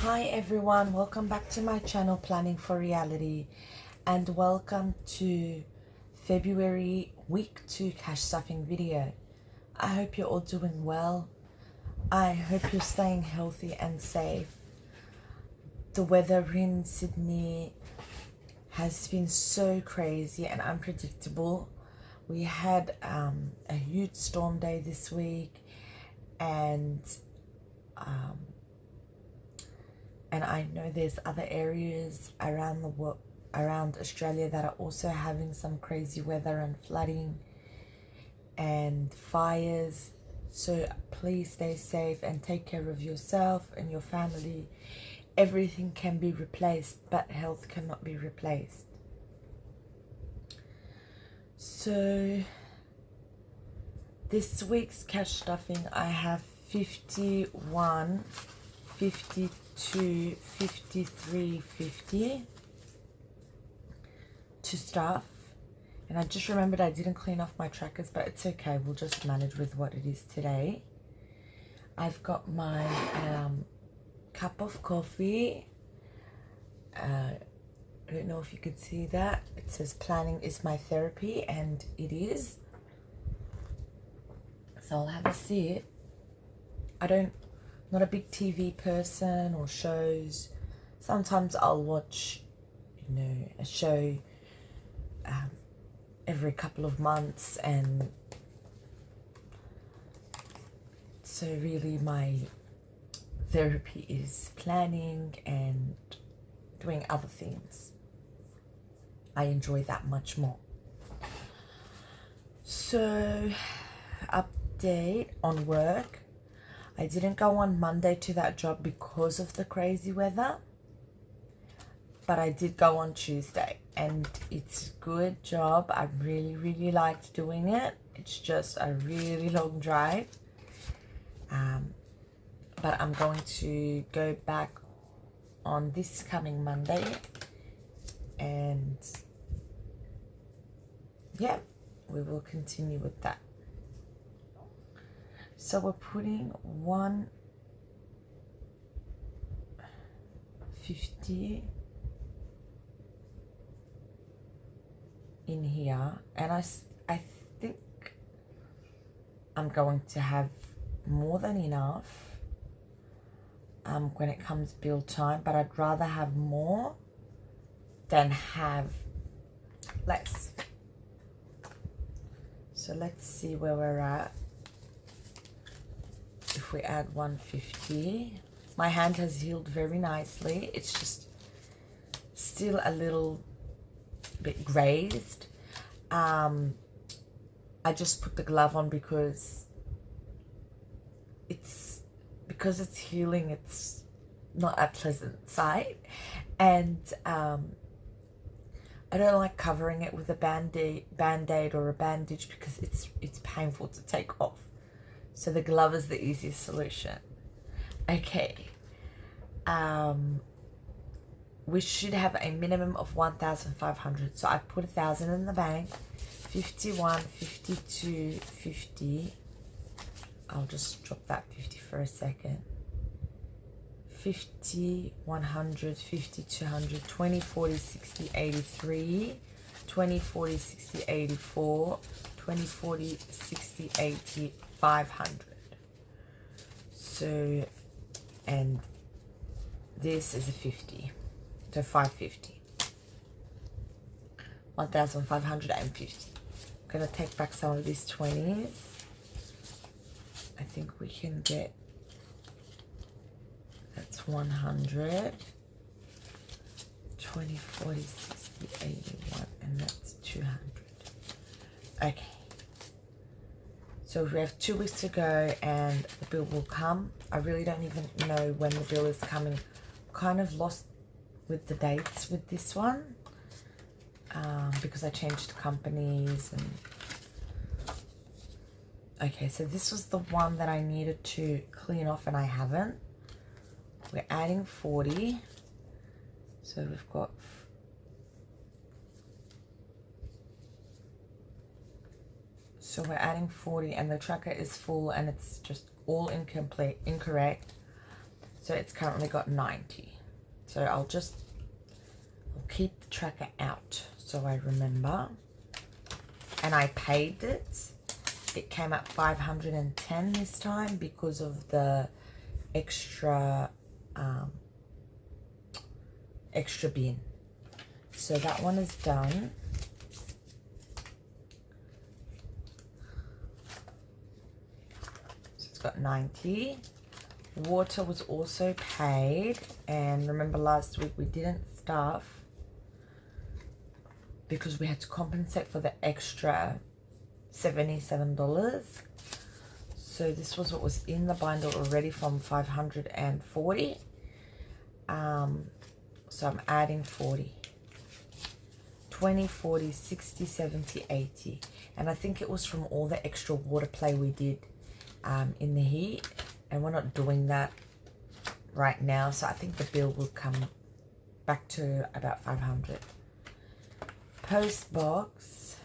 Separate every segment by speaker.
Speaker 1: Hi everyone, welcome back to my channel Planning for Reality, and welcome to February week 2 cash stuffing video. I hope you're all doing well. I hope you're staying healthy and safe. The weather in Sydney has been so crazy and unpredictable. We had a huge storm day this week, and I know there's other areas around the world, around Australia, that are also having some crazy weather and flooding and fires. So please stay safe and take care of yourself and your family. Everything can be replaced, but health cannot be replaced. So this week's cash stuffing, I have 51, 52, 53, 50 to stuff. And I just remembered I didn't clean off my trackers, but it's okay, we'll just manage with what it is today. I've got my cup of coffee. I don't know if you could see that. It says planning is my therapy, and it is. So I'll have a sip. Not a big TV person or shows. Sometimes I'll watch, a show every couple of months, and so really my therapy is planning and doing other things. I enjoy that much more. So, update on work. I didn't go on Monday to that job because of the crazy weather, but I did go on Tuesday, and it's a good job. I really liked doing it. It's just a really long drive, but I'm going to go back on this coming Monday, and yeah, we will continue with that. So we're putting 150 in here, and I think I'm going to have more than enough when it comes bill time, but I'd rather have more than have less. So let's see where we're at. If we add 150, my hand has healed very nicely. It's just still a little bit grazed. I just put the glove on because it's healing. It's not a pleasant sight, and I don't like covering it with a band-aid or a bandage because it's painful to take off. So the glove is the easiest solution. Okay. We should have a minimum of 1,500. So I put 1,000 in the bank. 51, 52, 50. I'll just drop that 50 for a second. 50, 100, 50, 200, 20, 40, 60, 83. 20, 40, 60, 84. 20, 40, 60, 80, 500. So, and this is a 50. So 550. 1,550. I'm going to take back some of these 20s. I think we can get, that's 100. 20, 40, 60, 81, and that's 200. Okay. So we have 2 weeks to go and the bill will come. I really don't even know when the bill is coming. Kind of lost with the dates with this one because I changed companies. And okay, so this was the one that I needed to clean off and I haven't. We're adding 40. So we've got we're adding 40, and the tracker is full and it's just all incorrect. So it's currently got 90. So I'll keep the tracker out so I remember. And I paid it. It came at 510 this time because of the extra bin. So that one is done. So it's got 90. Water was also paid, and remember last week we didn't stuff because we had to compensate for the extra $77. So this was what was in the binder already from 540. So I'm adding 40. 20, 40, 60, 70, 80. And I think it was from all the extra water play we did in the heat. And we're not doing that right now. So I think the bill will come back to about 500. Post box.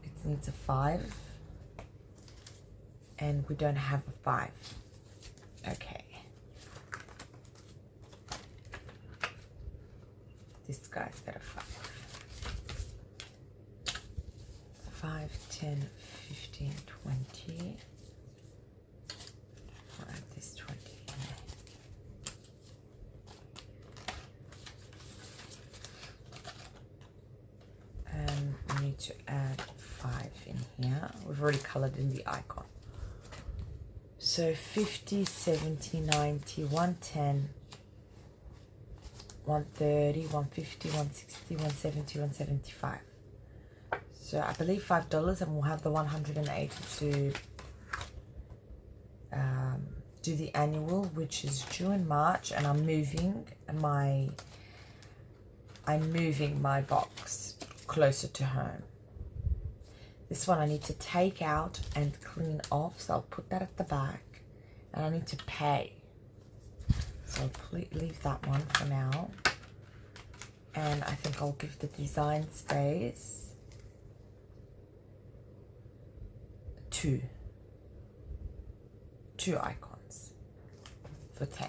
Speaker 1: It needs a 5. And we don't have a 5. Okay. This guy's got a 5. 5, 10, 15, 20. I'll add this 20 in there. And we need to add 5 in here. We've already colored in the icon. So 50, 70, 90, 110, 130, 150, 160, 170, 175. So I believe $5, and we'll have the 180 to do the annual, which is due in March, and I'm moving my box closer to home. This one I need to take out and clean off, so I'll put that at the back, and I need to pay. So I'll leave that one for now, and I think I'll give the design space two icons for 10.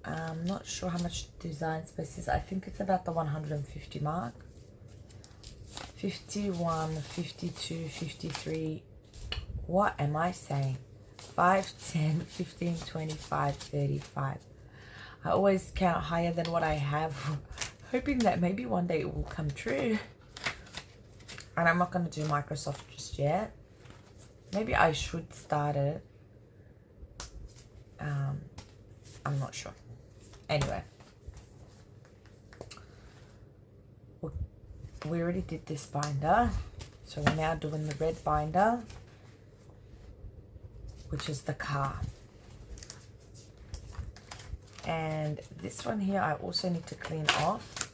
Speaker 1: I'm not sure how much design space is. I think it's about the 150 mark. 51, 52, 53. What am I saying? 5, 10, 15, 25, 35. I always count higher than what I have, hoping that maybe one day it will come true. And I'm not going to do Microsoft just yet. Maybe I should start it. I'm not sure. Anyway. We already did this binder. So we're now doing the red binder, which is the car. And this one here I also need to clean off.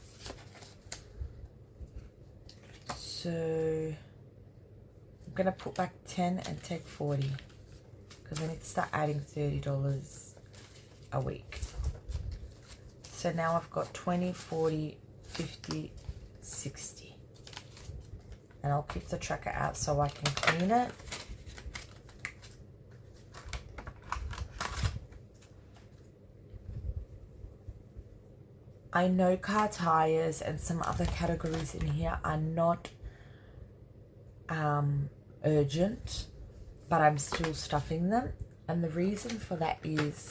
Speaker 1: So I'm going to put back 10 and take 40 because I need to start adding $30 a week. So now I've got 20, 40, 50, 60. And I'll keep the tracker out so I can clean it. I know car tires and some other categories in here are not urgent, but I'm still stuffing them, and the reason for that is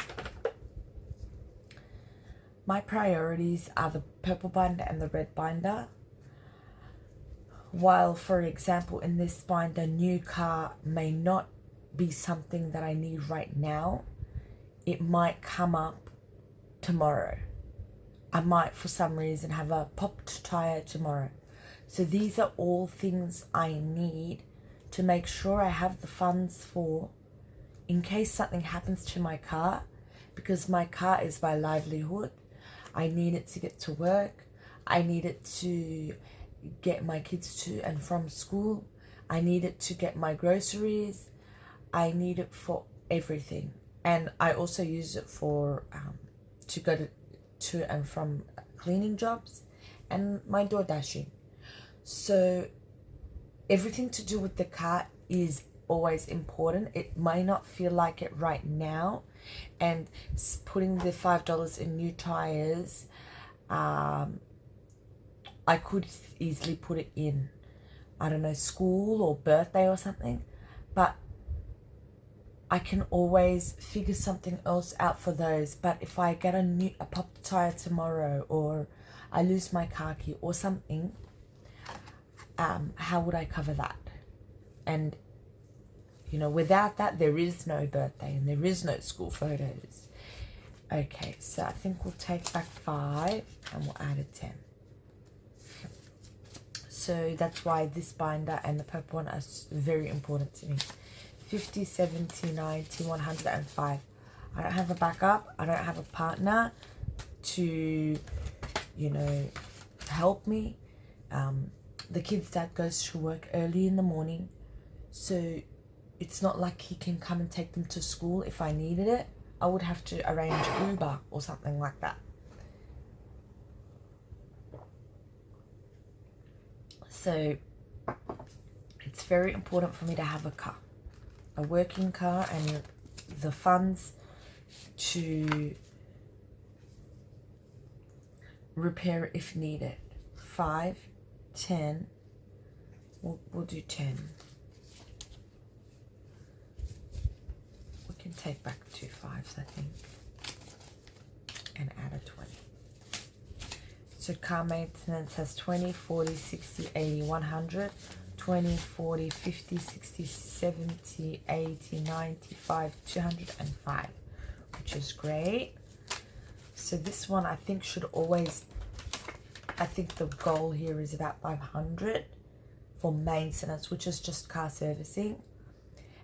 Speaker 1: my priorities are the purple binder and the red binder. While, for example, in this binder, new car may not be something that I need right now, it might come up tomorrow. I might, for some reason, have a popped tire tomorrow. So these are all things I need to make sure I have the funds for in case something happens to my car, because my car is my livelihood. I need it to get to work. I need it to get my kids to and from school. I need it to get my groceries. I need it for everything. And I also use it for to go to and from cleaning jobs and my door dashing. So everything to do with the car is always important. It may not feel like it right now, and putting the $5 in new tires, I could easily put it in, I don't know, school or birthday or something, but I can always figure something else out for those. But if I get a popped tire tomorrow, or I lose my car key or something, how would I cover that? And you know, without that, there is no birthday and there is no school photos. Okay, so I think we'll take back 5 and we'll add a 10. So that's why this binder and the purple one are very important to me. 50, 70, 90, 100, and 5. I don't have a backup. I don't have a partner to, you know, help me. The kid's dad goes to work early in the morning, so it's not like he can come and take them to school if I needed it. I would have to arrange Uber or something like that. So it's very important for me to have a car, a working car, and the funds to repair if needed. 5, 10, we'll do 10. We can take back 2 5s, I think, and add a 20. So car maintenance has 20, 40, 60, 80, 100, 20, 40, 50, 60, 70, 80, 95, 205, which is great. So this one I think should always, I think the goal here is about 500 for maintenance, which is just car servicing.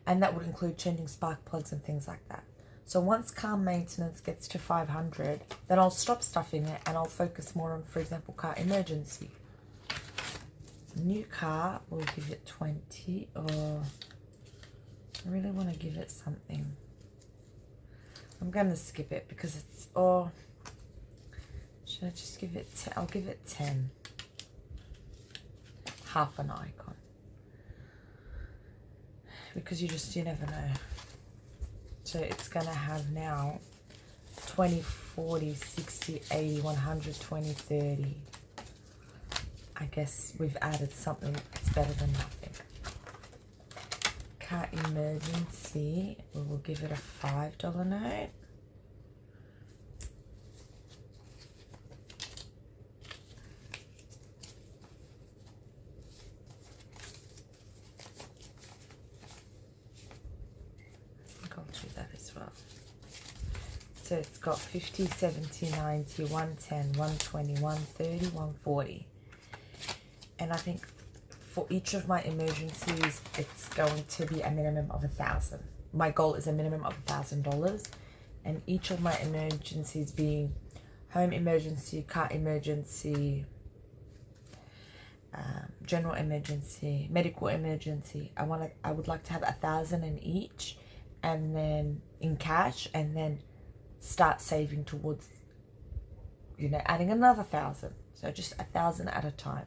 Speaker 1: And that would include changing spark plugs and things like that. So once car maintenance gets to 500, then I'll stop stuffing it and I'll focus more on, for example, car emergency. New car, we'll give it 20, or I really want to give it something. I'm going to skip it because it's, or should I just give it 10? I'll give it 10. Half an icon. Because you never know. So it's going to have now 20, 40, 60, 80, 100, 20, 30. I guess we've added something. It's better than nothing. Car emergency, we will give it a $5 note. So it's got 50, 70, 90, 110, 120, 130, 140. And I think for each of my emergencies, it's going to be a minimum of $1,000. My goal is a minimum of $1,000. And each of my emergencies being home emergency, car emergency, general emergency, medical emergency. I would like to have $1,000 in each, and then in cash, and then start saving towards, you know, adding another 1,000. So just 1,000 at a time.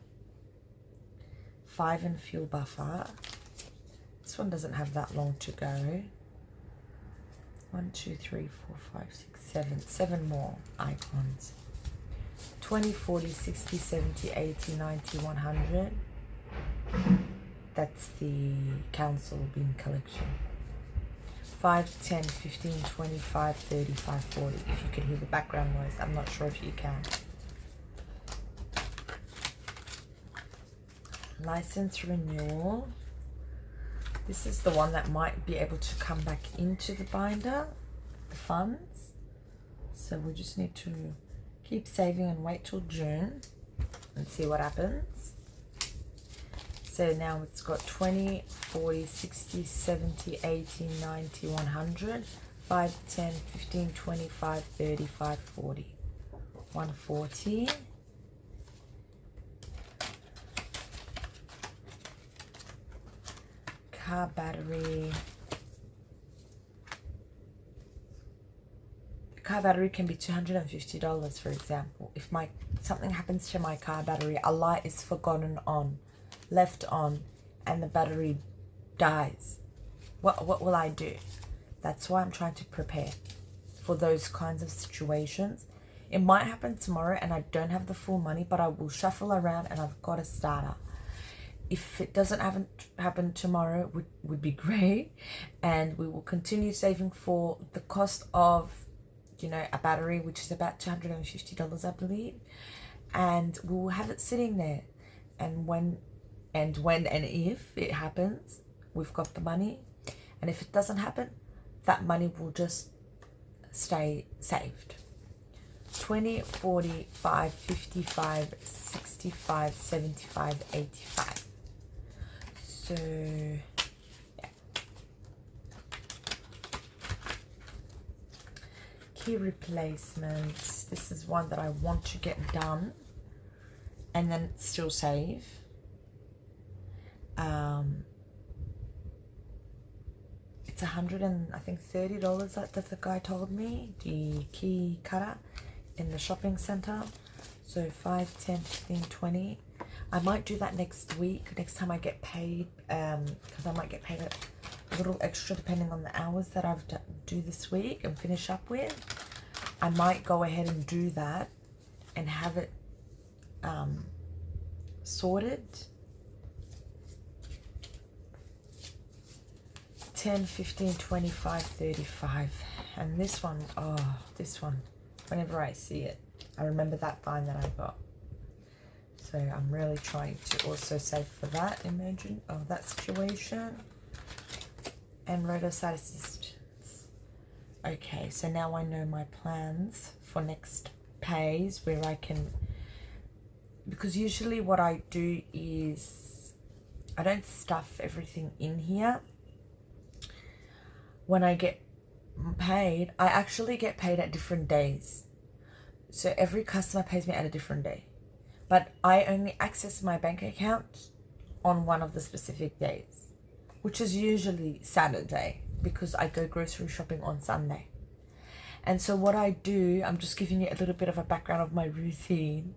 Speaker 1: 5 in fuel buffer. This one doesn't have that long to go. 1, 2, 3, 4, 5, 6, 7. 7 more icons. 20, 40, 60, 70, 80, 90, 100. That's the council bin collection. 5, 10, 15, 25, 35, 40. If you can hear the background noise, I'm not sure if you can. License renewal. This is the one that might be able to come back into the binder, the funds. So we just need to keep saving and wait till June and see what happens. So now it's got 20, 40, 60, 70, 80, 90, 100, 5, 10, 15, 25, 35, 40. 140. Car battery. The car battery can be $250, for example. If something happens to my car battery, a light is forgotten on, left on, and the battery dies. what will I do? That's why I'm trying to prepare for those kinds of situations. It might happen tomorrow and I don't have the full money, but I will shuffle around and I've got a starter. If it doesn't happen tomorrow, would be great, and we will continue saving for the cost of, you know, a battery, which is about $250, I believe, and we'll have it sitting there, and when and if it happens, we've got the money, and if it doesn't happen, that money will just stay saved. 20, 40, 5, 55, 65, 75, 85. So, yeah. Key replacements. This is one that I want to get done and then still save. It's $130 that the guy told me, the key cutter in the shopping center. So 5, 10, 15, 20. I might do that next week, next time I get paid, because I might get paid a little extra depending on the hours that I've do this week and finish up with. I might go ahead and do that and have it sorted. 10, 15, 25, 35. And this one, this one, whenever I see it, I remember that fine that I got. So I'm really trying to also save for that, imagine, that situation. And roadside assistance. Okay, so now I know my plans for next pays, where I can, because usually what I do is I don't stuff everything in here. When I get paid, I actually get paid at different days. So every customer pays me at a different day. But I only access my bank account on one of the specific days, which is usually Saturday, because I go grocery shopping on Sunday. And so what I do, I'm just giving you a little bit of a background of my routine.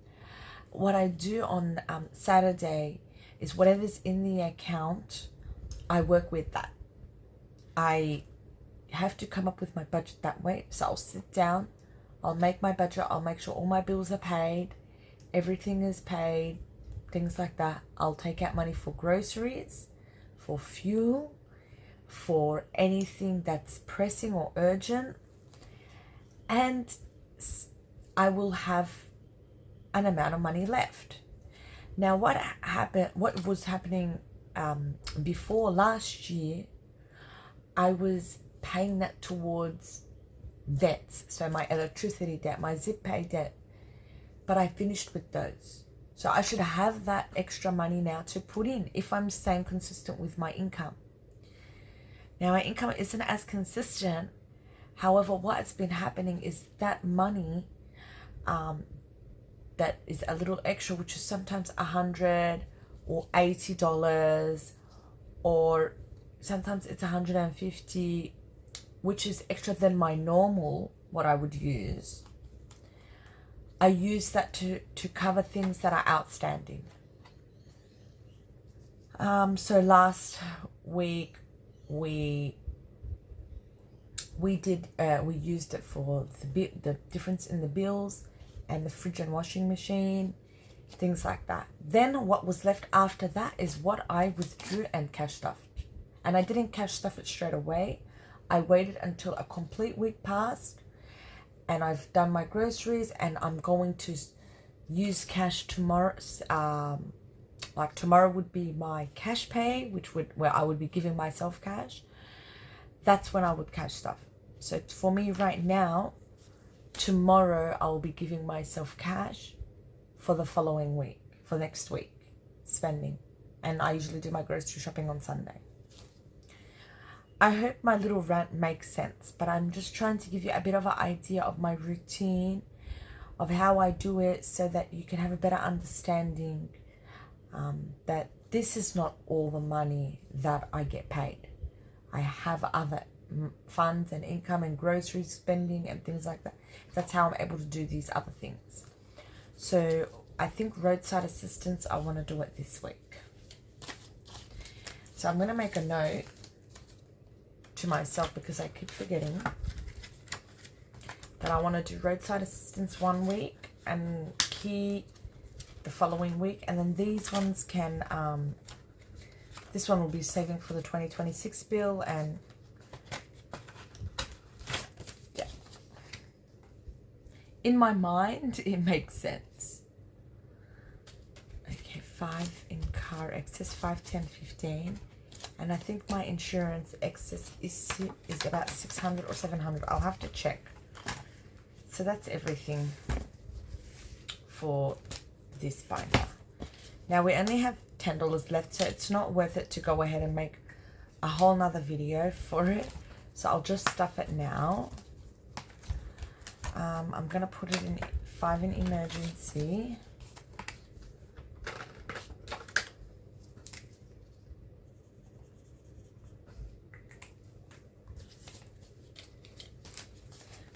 Speaker 1: What I do on Saturday is whatever's in the account, I work with that. I have to come up with my budget that way. So I'll sit down, I'll make my budget, I'll make sure all my bills are paid, everything is paid, things like that. I'll take out money for groceries, for fuel, for anything that's pressing or urgent, and I will have an amount of money left. Now what was happening before last year, I was paying that towards debts. So my electricity debt, my zip pay debt, but I finished with those. So I should have that extra money now to put in if I'm staying consistent with my income. Now my income isn't as consistent. However, what's been happening is that money that is a little extra, which is sometimes $100 or $80, or sometimes it's $150, which is extra than my normal, what I would use. I use that to cover things that are outstanding. So last week we used it for the difference in the bills and the fridge and washing machine, things like that. Then what was left after that is what I withdrew and cash stuffed. And I didn't cash stuff it straight away. I waited until a complete week passed and I've done my groceries, and I'm going to use cash tomorrow. Like tomorrow would be my cash pay, where I would be giving myself cash. That's when I would cash stuff. So for me right now, tomorrow I will be giving myself cash for the following week, for next week, spending. And I usually do my grocery shopping on Sunday. I hope my little rant makes sense, but I'm just trying to give you a bit of an idea of my routine, of how I do it, so that you can have a better understanding that this is not all the money that I get paid. I have other funds and income and grocery spending and things like that. That's how I'm able to do these other things. So I think roadside assistance, I want to do it this week. So I'm going to make a note to myself because I keep forgetting that I want to do roadside assistance 1 week and key the following week, and then these ones can this one will be saving for the 2026 bill, and yeah, in my mind it makes sense. Okay, 5 in car excess, 5, 10, 15, and I think my insurance excess is about 600 or 700. I'll have to check. So that's everything for this binder. Now we only have $10 left, so it's not worth it to go ahead and make a whole nother video for it. So I'll just stuff it now. I'm gonna put it in 5 in emergency.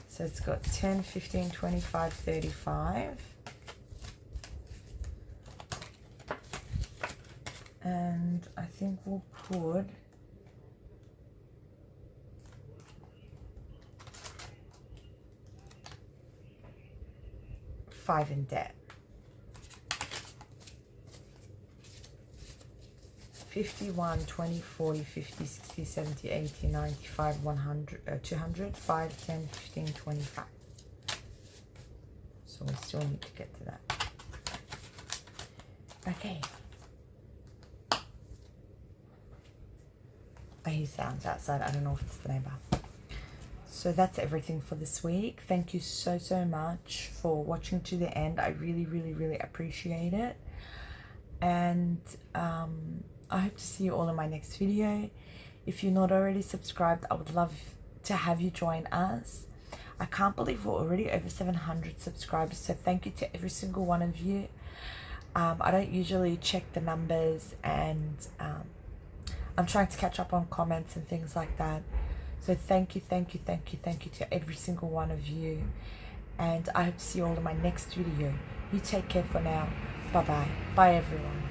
Speaker 1: So it's got 10, 15, 25, 35. And I think we'll put $5 in debt. 51, 20, 40, 50, 60, 70, 80, 95, 100, 200, 5, 10, 15, 25. So we still need to get to that. Okay. I hear sounds outside. I don't know if it's the neighbor. So that's everything for this week. Thank you so much for watching to the end. I really appreciate it. And I hope to see you all in my next video. If you're not already subscribed, I would love to have you join us. I can't believe we're already over 700 subscribers, so thank you to every single one of you. I don't usually check the numbers, and I'm trying to catch up on comments and things like that. So thank you to every single one of you. And I hope to see you all in my next video. You take care for now. Bye-bye. Bye, everyone.